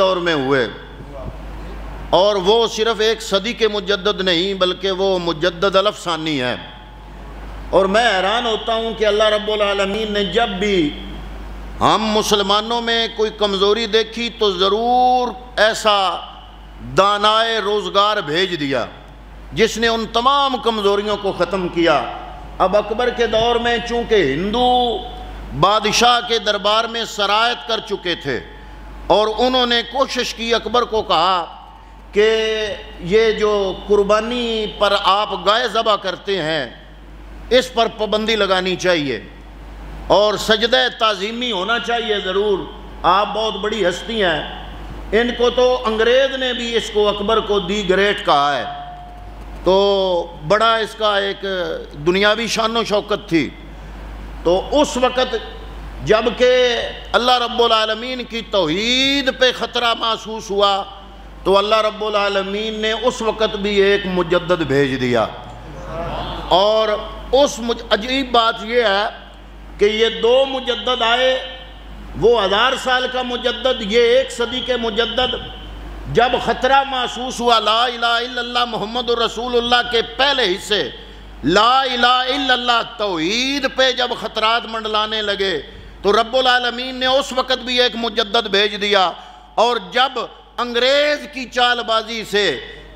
دور میں ہوئے، اور وہ صرف ایک صدی کے مجدد نہیں بلکہ وہ مجدد الافسانی ہے۔ اور میں حیران ہوتا ہوں کہ اللہ رب العالمین نے جب بھی ہم مسلمانوں میں کوئی کمزوری دیکھی تو ضرور ایسا دانائے روزگار بھیج دیا جس نے ان تمام کمزوریوں کو ختم کیا۔ اب اکبر کے دور میں چونکہ ہندو بادشاہ کے دربار میں سرایت کر چکے تھے اور انہوں نے کوشش کی، اکبر کو کہا کہ یہ جو قربانی پر آپ گائے ذبح کرتے ہیں اس پر پابندی لگانی چاہیے اور سجدہ تعظیمی ہونا چاہیے ضرور، آپ بہت بڑی ہستی ہیں۔ ان کو تو انگریز نے بھی اس کو اکبر کو دی گریٹ کہا ہے، تو بڑا اس کا ایک دنیاوی شان و شوکت تھی۔ تو اس وقت جب کہ اللہ رب العالمین کی توحید پہ خطرہ محسوس ہوا تو اللہ رب العالمین نے اس وقت بھی ایک مجدد بھیج دیا۔ اور اس عجیب بات یہ ہے کہ یہ دو مجدد آئے، وہ 1000 سال کا مجدد، یہ 1 صدی کے مجدد۔ جب خطرہ محسوس ہوا لا الہ الا اللہ محمد رسول اللہ کے پہلے حصے لا الہ الا اللہ توحید پہ جب خطرات منڈلانے لگے تو رب العالمین نے اس وقت بھی ایک مجدد بھیج دیا۔ اور جب انگریز کی چال بازی سے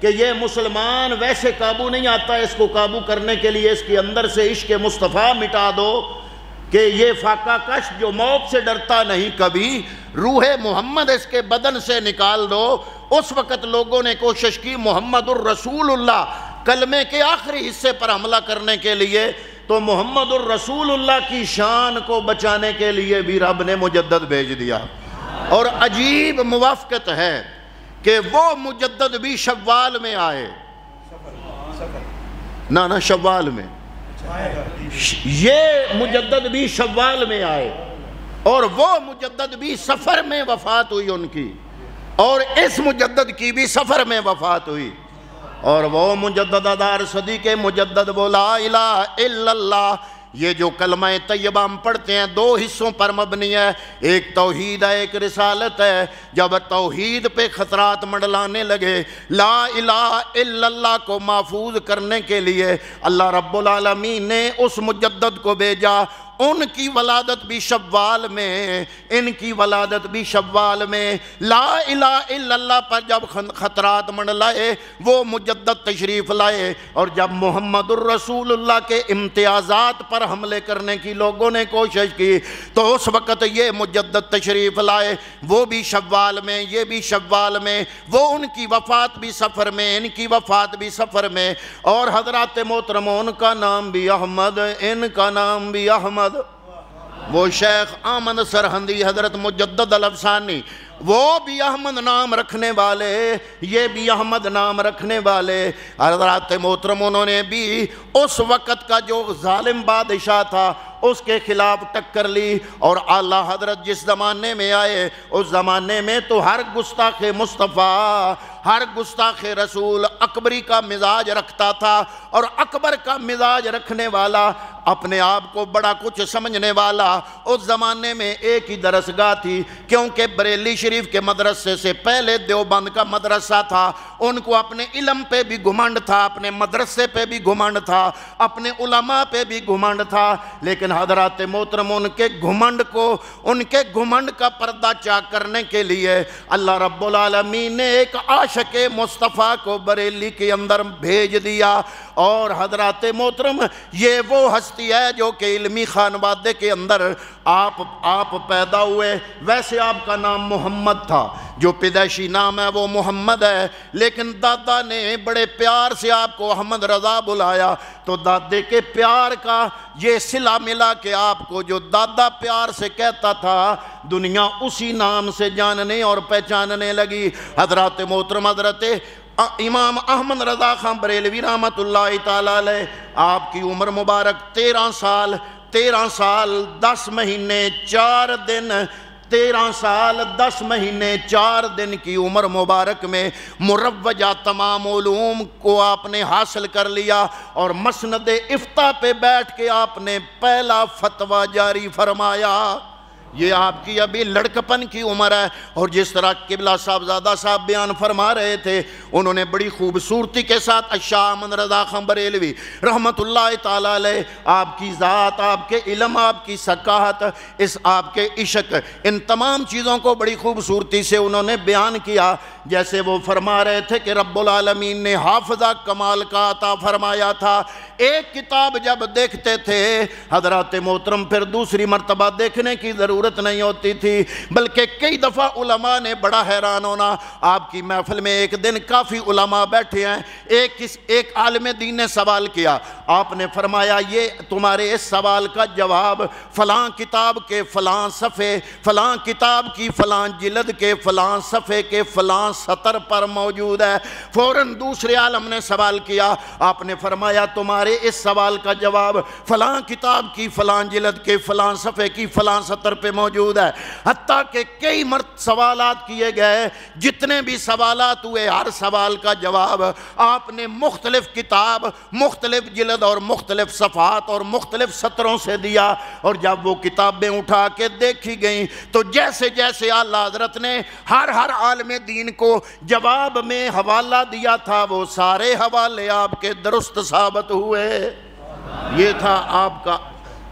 کہ یہ مسلمان ویسے قابو نہیں آتا، اس کو قابو کرنے کے لیے اس کے اندر سے عشق مصطفیٰ مٹا دو، کہ یہ فاقہ کش جو موت سے ڈرتا نہیں کبھی، روح محمد اس کے بدن سے نکال دو، اس وقت لوگوں نے کوشش کی محمد الرسول اللہ کلمے کے آخری حصے پر حملہ کرنے کے لیے۔ تو محمد الرسول اللہ کی شان کو بچانے کے لیے بھی رب نے مجدد بھیج دیا۔ اور عجیب موافقت ہے کہ وہ مجدد بھی شوال میں آئے، نہ شوال میں، یہ مجدد بھی شوال میں آئے، اور وہ مجدد بھی سفر میں وفات ہوئی ان کی، اور اس مجدد کی بھی سفر میں وفات ہوئی۔ اور وہ مجدد 1000 صدی کے مجدد وہ لا الہ الا اللہ، یہ جو کلمہ طیبہ ہم پڑھتے ہیں 2 حصوں پر مبنی ہے، ایک توحید ہے ایک رسالت ہے۔ جب توحید پہ خطرات منڈلانے لگے، لا الہ الا اللہ کو محفوظ کرنے کے لیے اللہ رب العالمین نے اس مجدد کو بھیجا۔ ان کی ولادت بھی شوال میں، ان کی ولادت بھی شوال میں۔ لا الہ الا اللہ پر جب خطرات منڈلائے وہ مجدد تشریف لائے، اور جب محمد الرسول اللہ کے امتیازات پر حملے کرنے کی لوگوں نے کوشش کی تو اس وقت یہ مجدد تشریف لائے، وہ بھی شوال میں، یہ بھی شوال میں، وہ ان کی وفات بھی سفر میں، ان کی وفات بھی سفر میں۔ اور حضرات محترم، ان کا نام بھی احمد، ان کا نام بھی احمد۔ وہ شیخ احمد سرہندی حضرت مجدد الافسانی، وہ بھی احمد نام رکھنے والے، یہ بھی احمد نام رکھنے والے۔ حضرات محترم، انہوں نے بھی اس وقت کا جو ظالم بادشاہ تھا اس کے خلاف ٹکر لی، اور اعلیٰ حضرت جس زمانے میں آئے اس زمانے میں تو ہر گستاخ مصطفیٰ، ہر گستاخ رسول اکبری کا مزاج رکھتا تھا، اور اکبر کا مزاج رکھنے والا، اپنے آپ کو بڑا کچھ سمجھنے والا، اس زمانے میں ایک ہی درسگاہ تھی، کیونکہ بریلی شریف کے مدرسے سے پہلے دیوبند کا مدرسہ تھا۔ ان کو اپنے علم پہ بھی گھمنڈ تھا، اپنے مدرسے پہ بھی گھمنڈ تھا، اپنے علماء پہ بھی گھمنڈ تھا، لیکن حضرات محترم ان کے گھمنڈ کا پردہ چاک کرنے کے لیے اللہ رب العالمین نے ایک عاشق مصطفیٰ کو بریلی کے اندر بھیج دیا۔ اور حضرات محترم، یہ وہ ہستی ہے جو کہ علمی خانوادے کے اندر آپ پیدا ہوئے۔ ویسے آپ کا نام محمد تھا، جو پیدائشی نام ہے وہ محمد ہے، لیکن دادا نے بڑے پیار سے آپ کو احمد رضا بلایا، تو دادے کے پیار کا یہ صلہ ملا کہ آپ کو جو دادا پیار سے کہتا تھا دنیا اسی نام سے جاننے اور پہچاننے لگی۔ حضرات محترم، حضرت امام احمد رضا خان بریلوی رحمت اللہ تعالی علیہ، آپ کی عمر مبارک 13 سال 10 مہینے 4 دن 13 سال 10 مہینے 4 دن کی عمر مبارک میں مروجہ تمام علوم کو آپ نے حاصل کر لیا، اور مسند افتاء پہ بیٹھ کے آپ نے پہلا فتویٰ جاری فرمایا۔ یہ آپ کی ابھی لڑکپن کی عمر ہے۔ اور جس طرح قبلہ صاحبزادہ صاحب بیان فرما رہے تھے، انہوں نے بڑی خوبصورتی کے ساتھ شاہ احمد رضا خان بریلوی رحمت اللہ تعالیٰ علیہ، آپ کی ذات، آپ کے علم، آپ کی ثقافت، آپ کے عشق، ان تمام چیزوں کو بڑی خوبصورتی سے انہوں نے بیان کیا۔ جیسے وہ فرما رہے تھے کہ رب العالمین نے حافظہ کمال کا عطا فرمایا تھا۔ ایک کتاب جب دیکھتے تھے حضرات محترم، پھر دوسری مرتبہ دیکھنے کی ضرورت نہیں ہوتی تھی، بلکہ کئی دفعہ علماء نے بڑا حیران ہونا۔ آپ کی محفل میں ایک دن کافی علماء بیٹھے ہیں، ایک عالم دین نے سوال کیا، آپ نے فرمایا یہ تمہارے اس سوال کا جواب فلاں کتاب کے فلاں صفحے، فلاں کتاب کی فلاں جلد کے فلاں صفحے کے فلاں سطر پر موجود ہے۔ فوراً دوسرے عالم نے سوال کیا، آپ نے فرمایا تمہارے اس سوال کا جواب فلاں کتاب کی فلاں جلد کے فلاں صفحے کی فلاں سطر پہ موجود ہے۔ حتیٰ کہ کئی سوالات کیے گئے، جتنے بھی سوالات ہوئے ہر سوال کا جواب آپ نے مختلف کتاب، مختلف جلد اور مختلف صفحات اور مختلف سطروں سے دیا۔ اور جب وہ کتابیں اٹھا کے دیکھی گئیں تو جیسے جیسے اعلیٰ حضرت نے ہر عالم دین کو جواب میں حوالہ دیا تھا، وہ سارے حوالے آپ کے درست ثابت ہوئے۔ یہ تھا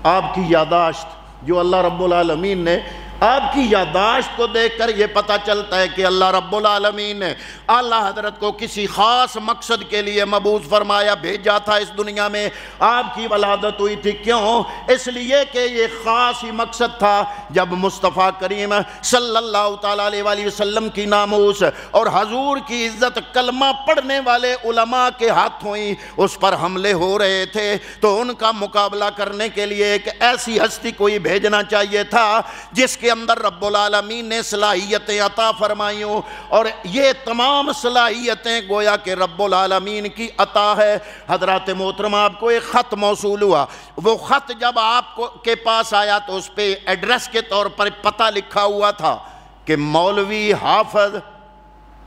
آپ کی یاداشت، جو اللہ رب العالمین نے آپ کی یاداشت کو دیکھ کر یہ پتہ چلتا ہے کہ اللہ رب العالمین نے اعلیٰ حضرت کو کسی خاص مقصد کے لیے مبعوث فرمایا، بھیجا تھا اس دنیا میں۔ آپ کی ولادت ہوئی تھی کیوں؟ اس لیے کہ یہ خاص ہی مقصد تھا، جب مصطفیٰ کریم صلی اللہ تعالیٰ علیہ وآلہ وسلم کی ناموس اور حضور کی عزت کلمہ پڑھنے والے علماء کے ہاتھ ہوئی، اس پر حملے ہو رہے تھے، تو ان کا مقابلہ کرنے کے لیے ایک ایسی ہستی کوئی بھیجنا چاہیے تھا جس کے اندر رب العالمین نے صلاحیتیں عطا فرمائی ہوں، اور یہ تمام صلاحیتیں گویا کہ رب العالمین کی عطا ہے۔ حضرات محترم، آپ کو ایک خط موصول ہوا، وہ خط جب آپ کے پاس آیا تو اس پہ ایڈریس کے طور پر پتہ لکھا ہوا تھا کہ مولوی حافظ۔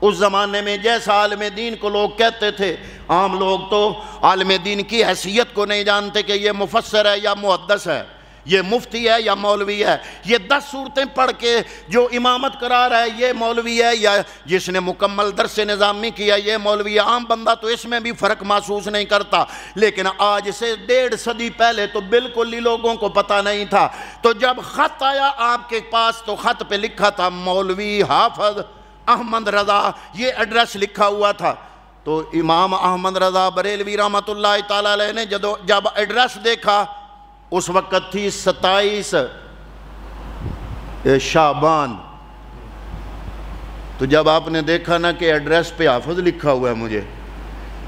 اس زمانے میں جیسا عالم دین کو لوگ کہتے تھے، عام لوگ تو عالم دین کی حیثیت کو نہیں جانتے کہ یہ مفسر ہے یا محدث ہے، یہ مفتی ہے یا مولوی ہے، یہ 10 صورتیں پڑھ کے جو امامت کرا رہا ہے یہ مولوی ہے، یا جس نے مکمل درس نظامی کیا یہ مولوی ہے۔ عام بندہ تو اس میں بھی فرق محسوس نہیں کرتا، لیکن آج سے 1.5 صدی پہلے تو بالکل ہی لوگوں کو پتہ نہیں تھا۔ تو جب خط آیا آپ کے پاس تو خط پہ لکھا تھا مولوی حافظ احمد رضا، یہ ایڈریس لکھا ہوا تھا۔ تو امام احمد رضا بریلوی رحمت اللہ تعالیٰ علیہ نے جب ایڈریس دیکھا، اس وقت تھی 27 شعبان۔ تو جب آپ نے دیکھا نا کہ ایڈریس پہ حافظ لکھا ہوا ہے مجھے،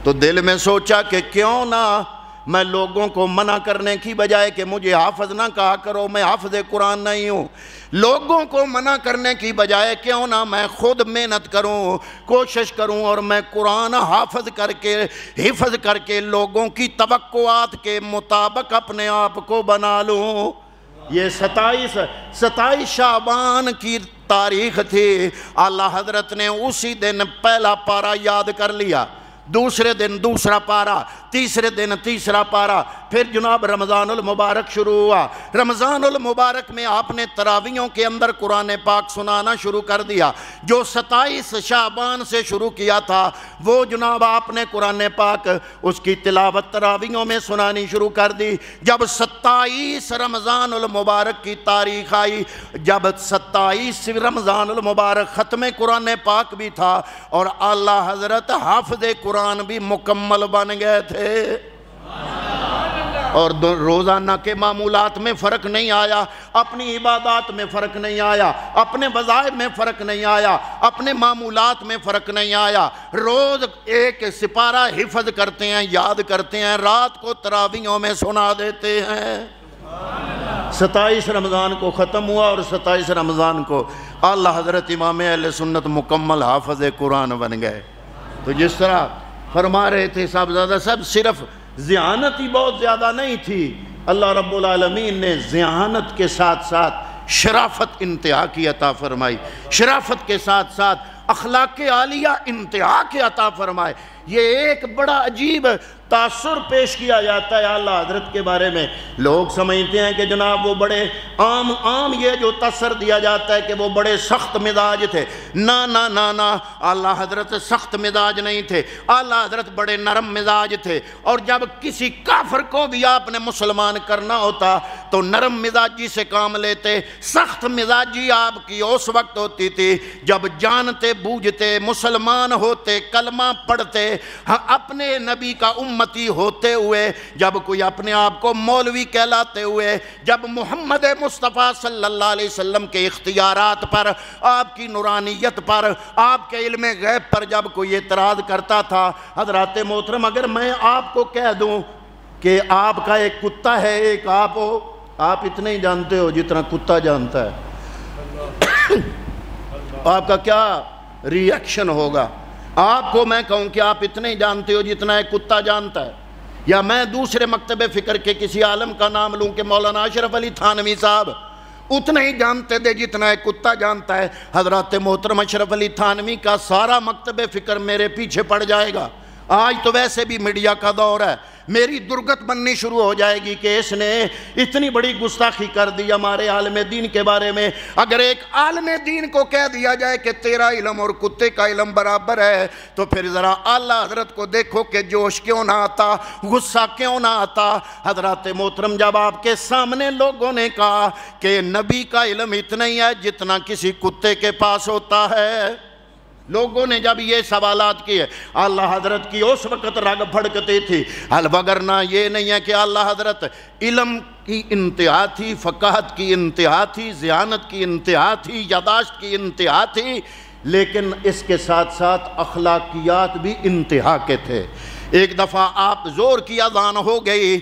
تو دل میں سوچا کہ کیوں نہ میں لوگوں کو منع کرنے کی بجائے کہ مجھے حافظ نہ کہا کرو، میں حافظ قرآن نہیں ہوں، لوگوں کو منع کرنے کی بجائے کیوں نہ میں خود محنت کروں، کوشش کروں اور میں قرآن حافظ کر کے حفظ کر کے لوگوں کی توقعات کے مطابق اپنے آپ کو بنا لوں۔ یہ 27 شعبان کی تاریخ تھی۔ اعلیٰ حضرت نے اسی دن پہلا پارہ یاد کر لیا، دوسرے دن دوسرا پارہ، تیسرے دن تیسرا پارہ، پھر جناب رمضان المبارک شروع ہوا۔ رمضان المبارک میں آپ نے تراویحوں کے اندر قرآن پاک سنانا شروع کر دیا۔ جو 27 شعبان سے شروع کیا تھا وہ جناب آپ نے قرآن پاک اس کی تلاوت تراویحوں میں سنانی شروع کر دی۔ جب 27 رمضان المبارک کی تاریخ آئی، جب 27 رمضان المبارک ختم قرآن پاک بھی تھا اور اعلیٰ حضرت حافظ قرآن بھی مکمل بن گئے تھے، اور روزانہ کے معمولات میں فرق نہیں آیا، اپنی عبادات میں فرق نہیں آیا، اپنے وظائف میں فرق نہیں آیا، اپنے معمولات میں فرق نہیں آیا۔ روز ایک سپارہ حفظ کرتے ہیں، یاد کرتے ہیں، رات کو تراویحوں میں سنا دیتے ہیں۔ 27 رمضان کو ختم ہوا اور 27 رمضان کو اعلیٰ حضرت امام اہل سنت مکمل حافظ قرآن بن گئے۔ تو جس طرح فرما رہے تھے صاحبزادہ صاحب، صرف ذہانت ہی بہت زیادہ نہیں تھی، اللہ رب العالمین نے ذہانت کے ساتھ ساتھ شرافت انتہا کی عطا فرمائی، شرافت کے ساتھ ساتھ اخلاق عالیہ انتہا کے عطا فرمائے۔ یہ ایک بڑا عجیب تاثر پیش کیا جاتا ہے اعلیٰ حضرت کے بارے میں. لوگ سمجھتے ہیں کہ جناب وہ بڑے عام یہ جو تاثر دیا جاتا ہے کہ وہ بڑے سخت مزاج تھے. نہ اعلیٰ حضرت سخت مزاج نہیں تھے. اعلیٰ حضرت بڑے نرم مزاج تھے. اور جب کسی کافر کو بھی آپ نے مسلمان کرنا ہوتا تو نرم مزاجی سے کام لیتے. سخت مزاجی آپ کی اس وقت ہوتی تھی جب جانتے بوجھتے مسلمان ہوتے، کلمہ پڑھتے، اپنے نبی کا امتی ہوتے ہوئے، جب کوئی اپنے آپ کو مولوی کہلاتے ہوئے، جب محمد مصطفیٰ صلی اللہ علیہ وسلم کے اختیارات پر، آپ کی نورانیت پر، آپ کے علم غیب پر جب کوئی اعتراض کرتا تھا. حضرات محترم، اگر میں آپ کو کہہ دوں کہ آپ کا ایک کتا ہے، ایک آپ ہو، آپ اتنے ہی جانتے ہو جتنا کتا جانتا ہے، آپ کا کیا ری ایکشن ہوگا؟ آپ کو میں کہوں کہ آپ اتنے ہی جانتے ہو جتنا ایک کتا جانتا ہے. یا میں دوسرے مکتب فکر کے کسی عالم کا نام لوں کہ مولانا اشرف علی تھانوی صاحب اتنا ہی جانتے تھے جتنا ایک کتا جانتا ہے. حضرات محترم، اشرف علی تھانوی کا سارا مکتب فکر میرے پیچھے پڑ جائے گا. آج تو ویسے بھی میڈیا کا دور ہے، میری درگت بننی شروع ہو جائے گی کہ اس نے اتنی بڑی گستاخی کر دی ہمارے عالم دین کے بارے میں. اگر ایک عالم دین کو کہہ دیا جائے کہ تیرا علم اور کتے کا علم برابر ہے تو پھر ذرا اعلیٰ حضرت کو دیکھو کہ جوش کیوں نہ آتا، غصہ کیوں نہ آتا. حضرات محترم، جب آپ کے سامنے لوگوں نے کہا کہ نبی کا علم اتنا ہی ہے جتنا کسی کتے کے پاس ہوتا ہے، لوگوں نے جب یہ سوالات کیے، اعلیٰ حضرت کی اس وقت رگ پھڑکتی تھی. وگرنہ یہ نہیں ہے کہ اعلیٰ حضرت علم کی انتہا تھی، فقاہت کی انتہا تھی، ذہانت کی انتہا تھی، یاداشت کی انتہا تھی، لیکن اس کے ساتھ ساتھ اخلاقیات بھی انتہا کے تھے. ایک دفعہ آپ زور کی اذان ہو گئی،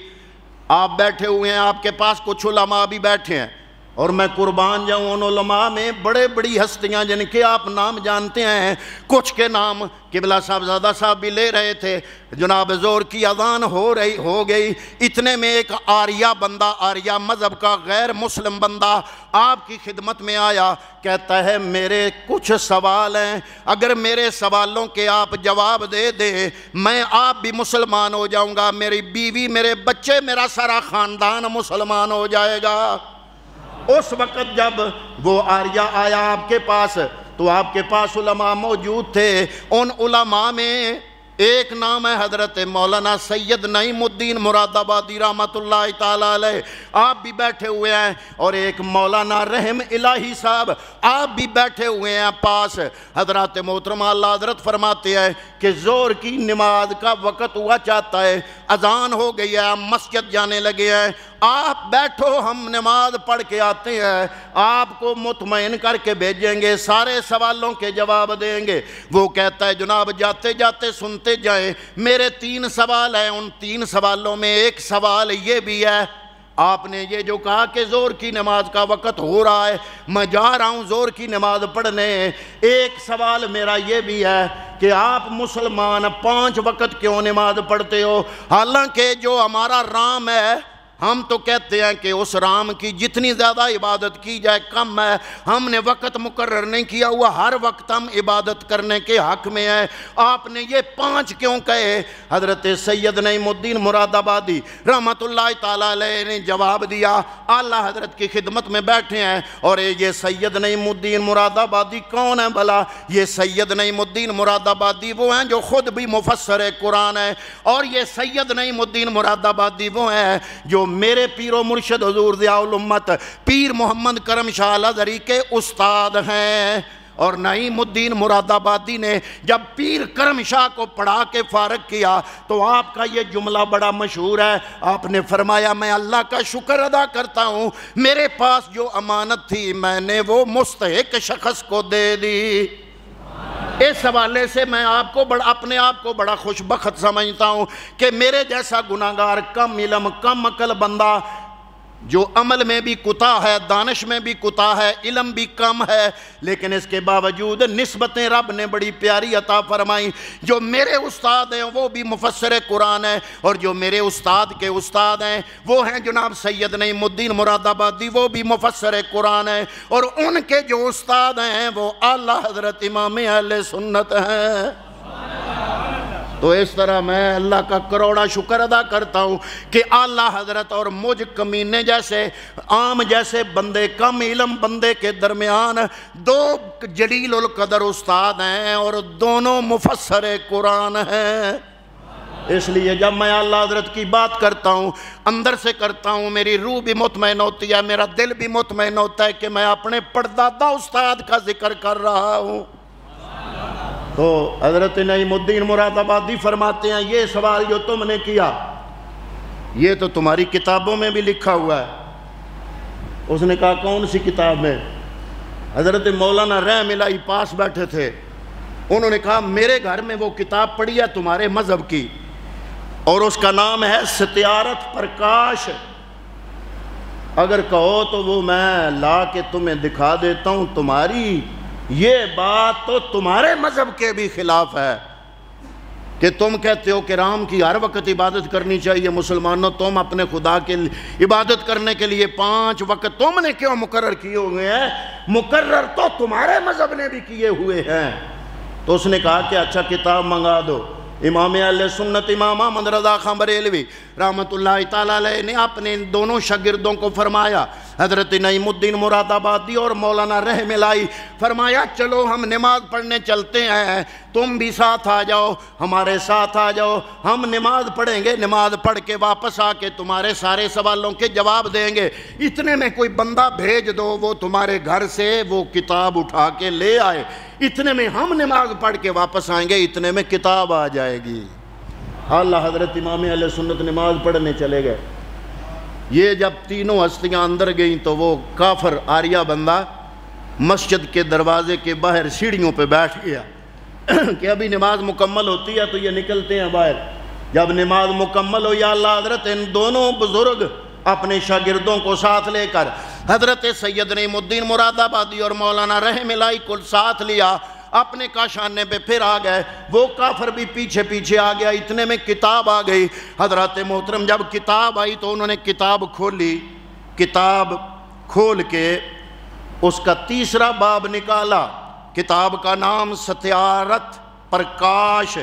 آپ بیٹھے ہوئے ہیں، آپ کے پاس کچھ علماء بھی بیٹھے ہیں، اور میں قربان جاؤں ان علماء میں بڑی ہستیاں جن کے آپ نام جانتے ہیں، کچھ کے نام قبلہ صاحبزادہ صاحب بھی لے رہے تھے. جناب زور کی اذان ہو گئی، اتنے میں ایک آریہ بندہ، آریہ مذہب کا غیر مسلم بندہ آپ کی خدمت میں آیا. کہتا ہے میرے کچھ سوال ہیں، اگر میرے سوالوں کے آپ جواب دے دیں میں آپ بھی مسلمان ہو جاؤں گا، میری بیوی، میرے بچے، میرا سارا خاندان مسلمان ہو جائے گا. اس وقت جب وہ آریہ آیا آپ کے پاس تو آپ کے پاس علماء موجود تھے. ان علماء میں ایک نام ہے حضرت مولانا سید نعیم الدین مراد آبادی رحمۃ اللہ تعالیٰ علیہ، آپ بھی بیٹھے ہوئے ہیں، اور ایک مولانا رحم الہی صاحب آپ بھی بیٹھے ہوئے ہیں پاس. حضرات محترم، اعلیٰ حضرت فرماتے ہیں کہ زور کی نماز کا وقت ہوا چاہتا ہے، اذان ہو گئی ہے، ہم مسجد جانے لگے ہیں، آپ بیٹھو، ہم نماز پڑھ کے آتے ہیں، آپ کو مطمئن کر کے بھیجیں گے، سارے سوالوں کے جواب دیں گے. وہ کہتا ہے جناب جاتے جاتے سنتے جائیں، میرے 3 سوال ہیں، ان 3 سوالوں میں ایک سوال یہ بھی ہے، آپ نے یہ جو کہا کہ زور کی نماز کا وقت ہو رہا ہے، میں جا رہا ہوں زور کی نماز پڑھنے، ایک سوال میرا یہ بھی ہے کہ آپ مسلمان 5 وقت کیوں نماز پڑھتے ہو؟ حالانکہ جو ہمارا رام ہے، ہم تو کہتے ہیں کہ اس رام کی جتنی زیادہ عبادت کی جائے کم ہے، ہم نے وقت مقرر نہیں کیا ہوا، ہر وقت ہم عبادت کرنے کے حق میں ہیں. آپ نے یہ 5 کیوں کہے؟ حضرت سید نعیم الدین مراد آبادی رحمۃ اللہ تعالیٰ علیہ نے جواب دیا. اعلیٰ حضرت کی خدمت میں بیٹھے ہیں، اور یہ سید نعیم الدین مراد آبادی کون ہے بھلا؟ یہ سید نعیم الدین مراد آبادی وہ ہیں جو خود بھی مفسر قرآن ہے، اور یہ سید نعیم الدین مراد آبادی وہ ہیں جو میرے پیر و مرشد حضور ضیاء الامت پیر محمد کرم شاہ الازہری کے استاد ہیں. اور نعیم الدین مراد آبادی نے جب پیر کرم شاہ کو پڑھا کے فارغ کیا تو آپ کا یہ جملہ بڑا مشہور ہے. آپ نے فرمایا میں اللہ کا شکر ادا کرتا ہوں، میرے پاس جو امانت تھی میں نے وہ مستحق شخص کو دے دی. اس حوالے سے میں اپنے آپ کو بڑا خوش بخت سمجھتا ہوں کہ میرے جیسا گناہگار، کم علم، کم عقل بندہ جو عمل میں بھی کوتا ہے، دانش میں بھی کوتا ہے، علم بھی کم ہے، لیکن اس کے باوجود نسبتیں رب نے بڑی پیاری عطا فرمائی. جو میرے استاد ہیں وہ بھی مفسر قرآن ہیں، اور جو میرے استاد کے استاد ہیں وہ ہیں جناب سید نعیم الدین مراد آبادی، وہ بھی مفسر قرآن ہیں، اور ان کے جو استاد ہیں وہ اعلیٰ حضرت امام اہل سنت ہیں. تو اس طرح میں اللہ کا کروڑا شکر ادا کرتا ہوں کہ اعلیٰ حضرت اور مجھ کمینے جیسے عام جیسے بندے کم علم بندے کے درمیان دو جلیل القدر استاد ہیں اور دونوں مفسر قرآن ہیں۔ اس لیے جب میں اعلیٰ حضرت کی بات کرتا ہوں اندر سے کرتا ہوں، میری روح بھی مطمئن ہوتی ہے، میرا دل بھی مطمئن ہوتا ہے کہ میں اپنے پردادا استاد کا ذکر کر رہا ہوں۔ تو حضرت نعیم الدین مراد آبادی فرماتے ہیں یہ سوال جو تم نے کیا یہ تو تمہاری کتابوں میں بھی لکھا ہوا ہے۔ اس نے کہا کون سی کتاب میں؟ حضرت مولانا رحم الہی پاس بیٹھے تھے، انہوں نے کہا میرے گھر میں وہ کتاب پڑھی ہے تمہارے مذہب کی اور اس کا نام ہے ستیارت پرکاش، اگر کہو تو وہ میں لا کے تمہیں دکھا دیتا ہوں۔ تمہاری یہ بات تو تمہارے مذہب کے بھی خلاف ہے کہ تم کہتے ہو کہ رام کی ہر وقت عبادت کرنی چاہیے۔ مسلمانوں تم اپنے خدا کے عبادت کرنے کے لیے 5 وقت تم نے کیوں مقرر کیے ہوئے ہیں؟ مقرر تو تمہارے مذہب نے بھی کیے ہوئے ہیں۔ تو اس نے کہا کہ اچھا کتاب منگا دو۔ امام اہل سنت امام احمد رضا خان بریلوی رحمۃ اللہ تعالیٰ علیہ نے اپنے دونوں شاگردوں کو فرمایا، حضرت نعیم الدین مراد آبادی اور مولانا رحم الہی، فرمایا چلو ہم نماز پڑھنے چلتے ہیں، تم بھی ساتھ آ جاؤ، ہمارے ساتھ آ جاؤ، ہم نماز پڑھیں گے، نماز پڑھ کے واپس آ کے تمہارے سارے سوالوں کے جواب دیں گے۔ اتنے میں کوئی بندہ بھیج دو وہ تمہارے گھر سے وہ کتاب اٹھا کے لے آئے، اتنے میں ہم نماز پڑھ کے واپس آئیں گے، اتنے میں کتاب آ جائے گی۔ اللہ حضرت امام اہل سنت نماز پڑھنے چلے گئے۔ یہ جب تینوں ہستیاں اندر گئیں تو وہ کافر آریہ بندہ مسجد کے دروازے کے باہر سیڑھیوں پہ بیٹھ گیا کہ ابھی نماز مکمل ہوتی ہے تو یہ نکلتے ہیں باہر۔ جب نماز مکمل ہوئی اللہ حضرت ان دونوں بزرگ اپنے شاگردوں کو ساتھ لے کر حضرت سید نعیم الدین مراد آبادی اور مولانا رحم الہی کو ساتھ لیا، اپنے کاشانے پہ پھر آ گئے، وہ کافر بھی پیچھے پیچھے آ گیا، اتنے میں کتاب آ گئی۔ حضرات محترم جب کتاب آئی تو انہوں نے کتاب کھولی، کتاب کھول کے اس کا 3 باب نکالا، کتاب کا نام ستیارت پرکاش،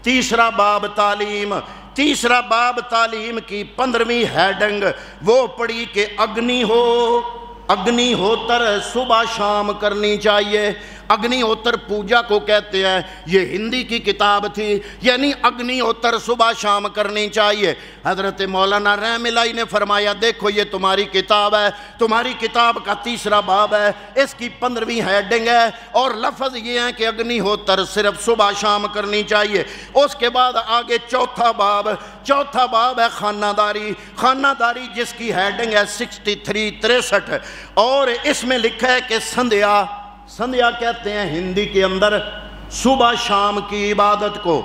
3 باب تعلیم، 3 باب تعلیم کی 15ویں ہیڈنگ وہ پڑھی کہ اگنی ہوتر صبح شام کرنی چاہیے۔ اگنی ہوتر پوجا کو کہتے ہیں، یہ ہندی کی کتاب تھی، یعنی اگنی ہوتر صبح شام کرنی چاہیے۔ حضرت مولانا رحم الہی نے فرمایا دیکھو یہ تمہاری کتاب ہے، تمہاری کتاب کا 3 باب ہے، اس کی 15ویں ہیڈنگ ہے اور لفظ یہ ہے کہ اگنی ہوتر صرف صبح شام کرنی چاہیے۔ اس کے بعد آگے 4 باب ہے خانہ داری جس کی ہیڈنگ ہے 63 اور اس میں لکھا ہے کہ سندھیا کہتے ہیں ہندی کے اندر صبح شام کی عبادت کو،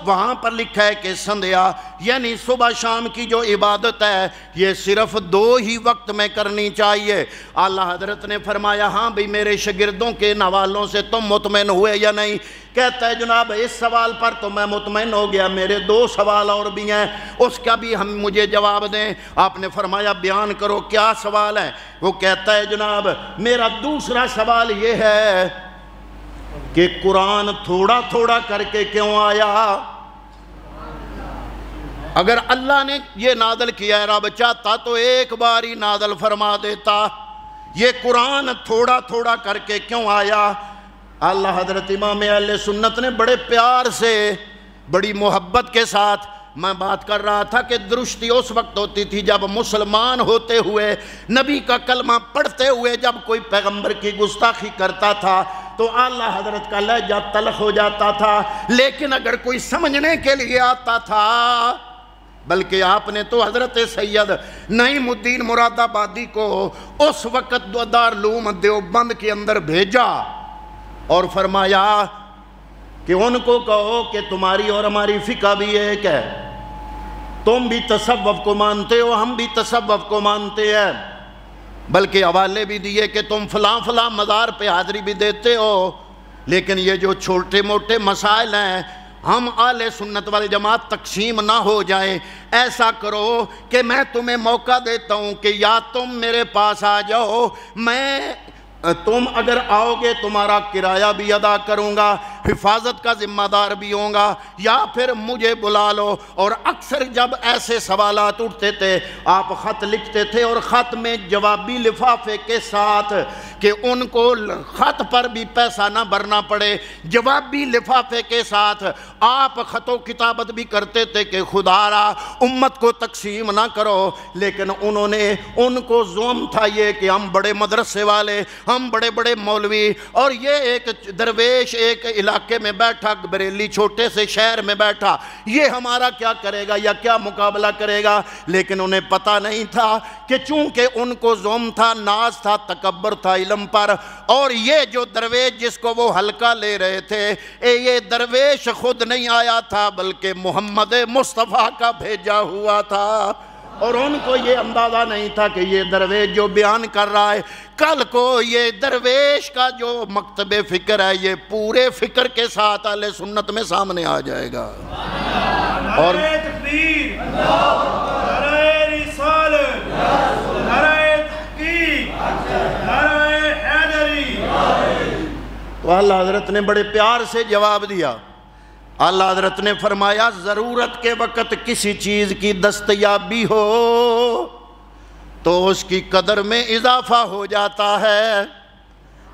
وہاں پر لکھا ہے کہ سندھیا یعنی صبح شام کی جو عبادت ہے یہ صرف 2 ہی وقت میں کرنی چاہیے۔ اعلیٰ حضرت نے فرمایا ہاں بھئی میرے شاگردوں کے حوالوں سے تم مطمئن ہوئے یا نہیں؟ کہتا ہے جناب اس سوال پر تو میں مطمئن ہو گیا، میرے 2 سوال اور بھی ہیں، اس کا بھی ہم مجھے جواب دیں۔ آپ نے فرمایا بیان کرو کیا سوال ہے؟ وہ کہتا ہے جناب میرا دوسرا سوال یہ ہے کہ قرآن تھوڑا تھوڑا کر کے کیوں آیا؟ اگر اللہ نے یہ نازل کیا ہے، رب چاہتا تو ایک بار ہی نازل فرما دیتا، یہ قرآن تھوڑا تھوڑا کر کے کیوں آیا؟ اللہ حضرت امام اہل سنت نے بڑے پیار سے بڑی محبت کے ساتھ، میں بات کر رہا تھا کہ درستی اس وقت ہوتی تھی جب مسلمان ہوتے ہوئے نبی کا کلمہ پڑھتے ہوئے جب کوئی پیغمبر کی گستاخی کرتا تھا تو اعلیٰ حضرت کا لہجہ تلخ ہو جاتا تھا، لیکن اگر کوئی سمجھنے کے لیے آتا تھا، بلکہ آپ نے تو حضرت سید نعیم الدین مراد آبادی کو اس وقت دارالعلوم دیوبند کے اندر بھیجا اور فرمایا کہ ان کو کہو کہ تمہاری اور ہماری فقہ بھی ایک ہے، تم بھی تصوف کو مانتے ہو، ہم بھی تصوف کو مانتے ہیں، بلکہ حوالے بھی دیے کہ تم فلاں فلاں مزار پہ حاضری بھی دیتے ہو، لیکن یہ جو چھوٹے موٹے مسائل ہیں ہم اہل سنت والجماعت تقسیم نہ ہو جائیں، ایسا کرو کہ میں تمہیں موقع دیتا ہوں کہ یا تم میرے پاس آ جاؤ، میں تم اگر آؤ گے تمہارا کرایہ بھی ادا کروں گا، حفاظت کا ذمہ دار بھی ہوں گا، یا پھر مجھے بلا لو۔ اور اکثر جب ایسے سوالات اٹھتے تھے آپ خط لکھتے تھے، اور خط میں جوابی لفافے کے ساتھ، کہ ان کو خط پر بھی پیسہ نہ بھرنا پڑے، جوابی لفافے کے ساتھ آپ خط و کتابت بھی کرتے تھے کہ خدا را امت کو تقسیم نہ کرو۔ لیکن انہوں نے، ان کو زوم تھا یہ کہ ہم بڑے مدرسے والے، ہم بڑے بڑے مولوی، اور یہ ایک درویش ایک علاقے میں بیٹھا، بریلی چھوٹے سے شہر میں بیٹھا، یہ ہمارا کیا کرے گا یا کیا مقابلہ کرے گا۔ لیکن انہیں پتہ نہیں تھا کہ چونکہ ان کو زوم تھا، ناز تھا، تکبر تھا علم پر، اور یہ جو درویش جس کو وہ ہلکا لے رہے تھے، یہ درویش خود نہیں آیا تھا بلکہ محمد مصطفیٰ کا بھیجا ہوا تھا، اور ان کو یہ اندازہ نہیں تھا کہ یہ درویش جو بیان کر رہا ہے، کل کو یہ درویش کا جو مکتب فکر ہے یہ پورے فکر کے ساتھ اہل سنت میں سامنے آ جائے گا۔ اور نعرہ تکبیر، نعرہ رسالت، نعرہ تحقیق، نعرہ حیدری۔ تو اللہ حضرت نے بڑے پیار سے جواب دیا۔ اللہ حضرت نے فرمایا ضرورت کے وقت کسی چیز کی دستیابی ہو تو اس کی قدر میں اضافہ ہو جاتا ہے،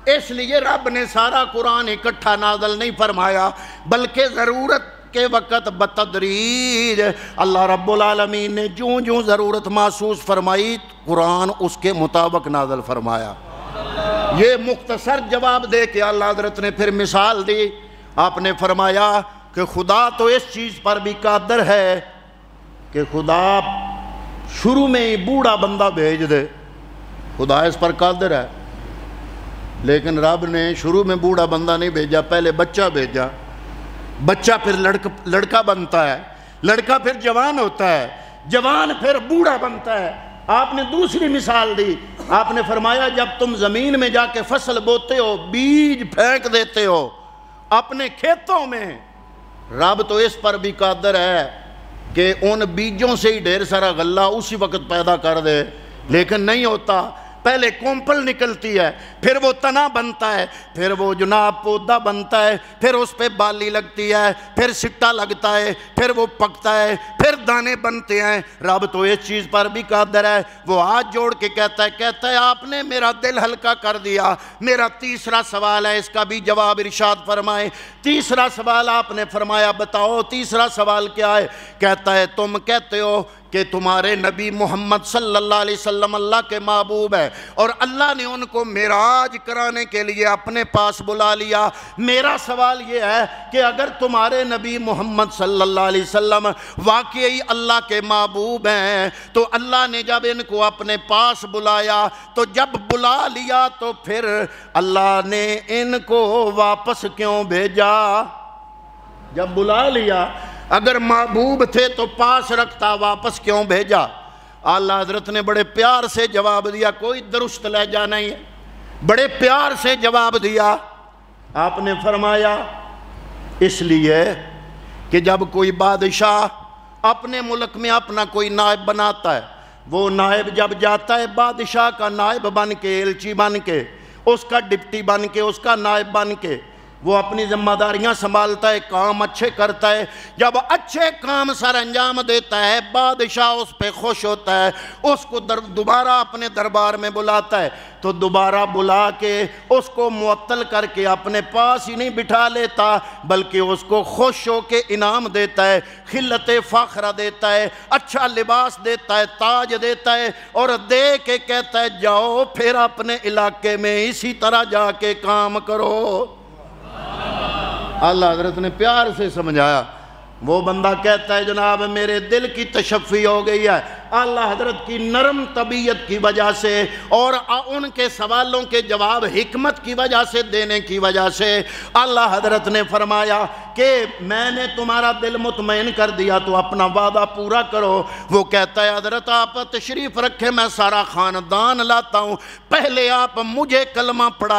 اس لیے رب نے سارا قرآن اکٹھا نازل نہیں فرمایا، بلکہ ضرورت کے وقت بتدریج اللہ رب العالمین نے جوں جوں ضرورت محسوس فرمائی قرآن اس کے مطابق نازل فرمایا۔ یہ مختصر جواب دے کے اللہ حضرت نے پھر مثال دی۔ آپ نے فرمایا کہ خدا تو اس چیز پر بھی قادر ہے کہ خدا شروع میں ہی بوڑھا بندہ بھیج دے، خدا اس پر قادر ہے، لیکن رب نے شروع میں بوڑھا بندہ نہیں بھیجا، پہلے بچہ بھیجا، بچہ پھر لڑکا بنتا ہے، لڑکا پھر جوان ہوتا ہے، جوان پھر بوڑھا بنتا ہے۔ آپ نے دوسری مثال دی، آپ نے فرمایا جب تم زمین میں جا کے فصل بوتے ہو، بیج پھینک دیتے ہو اپنے کھیتوں میں، رب تو اس پر بھی قادر ہے کہ ان بیجوں سے ہی ڈھیر سارا غلہ اسی وقت پیدا کر دے، لیکن نہیں ہوتا۔ پہلے کومپل نکلتی ہے، پھر وہ تنا بنتا ہے، پھر وہ جناب پودا بنتا ہے، پھر اس پہ بالی لگتی ہے، پھر سٹا لگتا ہے، پھر وہ پکتا ہے، پھر دانے بنتے ہیں۔ رب تو اس چیز پر بھی قادر ہے، وہ ہاتھ جوڑ کے کہتا ہے آپ نے میرا دل ہلکا کر دیا۔ میرا تیسرا سوال ہے، اس کا بھی جواب ارشاد فرمائیں۔ تیسرا سوال آپ نے فرمایا بتاؤ تیسرا سوال کیا ہے؟ کہتا ہے تم کہتے ہو کہ تمہارے نبی محمد صلی اللہ علیہ وسلم اللہ کے محبوب ہے، اور اللہ نے ان کو معراج کرانے کے لیے اپنے پاس بلا لیا۔ میرا سوال یہ ہے کہ اگر تمہارے نبی محمد صلی اللہ علیہ وسلم واقعی اللہ کے محبوب ہیں تو اللہ نے جب ان کو اپنے پاس بلایا، تو جب بلا لیا تو پھر اللہ نے ان کو واپس کیوں بھیجا؟ جب بلا لیا، اگر محبوب تھے تو پاس رکھتا، واپس کیوں بھیجا؟ اللہ حضرت نے بڑے پیار سے جواب دیا، کوئی درست لہجہ نہیں ہے، بڑے پیار سے جواب دیا۔ آپ نے فرمایا اس لیے کہ جب کوئی بادشاہ اپنے ملک میں اپنا کوئی نائب بناتا ہے، وہ نائب جب جاتا ہے بادشاہ کا نائب بن کے، ایلچی بن کے، اس کا ڈپٹی بن کے، اس کا نائب بن کے، وہ اپنی ذمہ داریاں سنبھالتا ہے، کام اچھے کرتا ہے۔ جب اچھے کام سر انجام دیتا ہے، بادشاہ اس پہ خوش ہوتا ہے، اس کو دوبارہ اپنے دربار میں بلاتا ہے، تو دوبارہ بلا کے اس کو معطل کر کے اپنے پاس ہی نہیں بٹھا لیتا، بلکہ اس کو خوش ہو کے انعام دیتا ہے، خلت فخرہ دیتا ہے، اچھا لباس دیتا ہے، تاج دیتا ہے، اور دے کے کہتا ہے جاؤ پھر اپنے علاقے میں اسی طرح جا کے کام کرو۔ اللہ حضرت نے پیار سے سمجھایا۔ وہ بندہ کہتا ہے جناب میرے دل کی تشفی ہو گئی ہے، اللہ حضرت کی نرم طبیعت کی وجہ سے اور ان کے سوالوں کے جواب حکمت کی وجہ سے دینے کی وجہ سے اللہ حضرت نے فرمایا کہ میں نے تمہارا دل مطمئن کر دیا تو اپنا وعدہ پورا کرو۔ وہ کہتا ہے حضرت آپ تشریف رکھیں، میں سارا خاندان لاتا ہوں، پہلے آپ مجھے کلمہ پڑھا